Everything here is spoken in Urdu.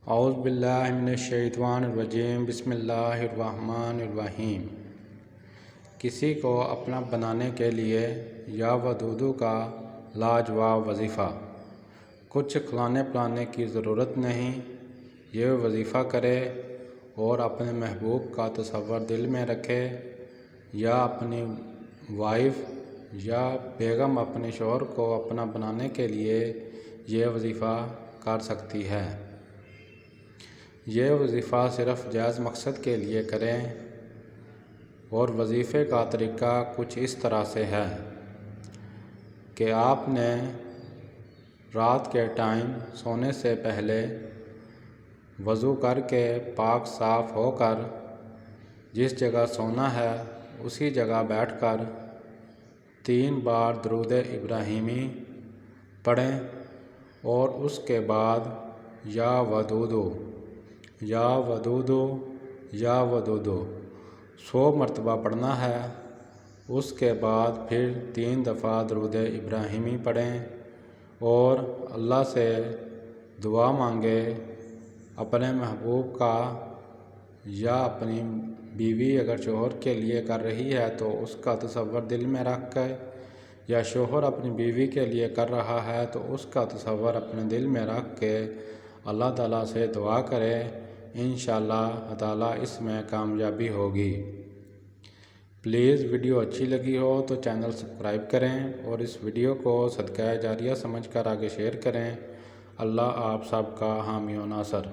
اعوذ باللہ من الشیطان الرجیم بسم اللہ الرحمن الرحیم۔ کسی کو اپنا بنانے کے لیے یا ودودو کا لاجواب وظیفہ۔ کچھ کھلانے پلانے کی ضرورت نہیں، یہ وظیفہ کرے اور اپنے محبوب کا تصور دل میں رکھے، یا اپنی وائف یا بیگم اپنے شوہر کو اپنا بنانے کے لیے یہ وظیفہ کر سکتی ہے۔ یہ وظیفہ صرف جائز مقصد کے لیے کریں، اور وظیفے کا طریقہ کچھ اس طرح سے ہے کہ آپ نے رات کے ٹائم سونے سے پہلے وضو کر کے پاک صاف ہو کر جس جگہ سونا ہے اسی جگہ بیٹھ کر 3 بار درود ابراہیمی پڑھیں، اور اس کے بعد یا ودودو یا ودودو یا ودودو 100 مرتبہ پڑھنا ہے۔ اس کے بعد پھر 3 دفعہ درود ابراہیمی پڑھیں اور اللہ سے دعا مانگے، اپنے محبوب کا یا اپنی بیوی اگر شوہر کے لیے کر رہی ہے تو اس کا تصور دل میں رکھ کے، یا شوہر اپنی بیوی کے لیے کر رہا ہے تو اس کا تصور اپنے دل میں رکھ کے اللہ تعالیٰ سے دعا کرے، انشاءاللہ تعالیٰ اس میں کامیابی ہوگی۔ پلیز ویڈیو اچھی لگی ہو تو چینل سبسکرائب کریں اور اس ویڈیو کو صدقہ جاریہ سمجھ کر آگے شیئر کریں۔ اللہ آپ سب کا حامی و ناصر۔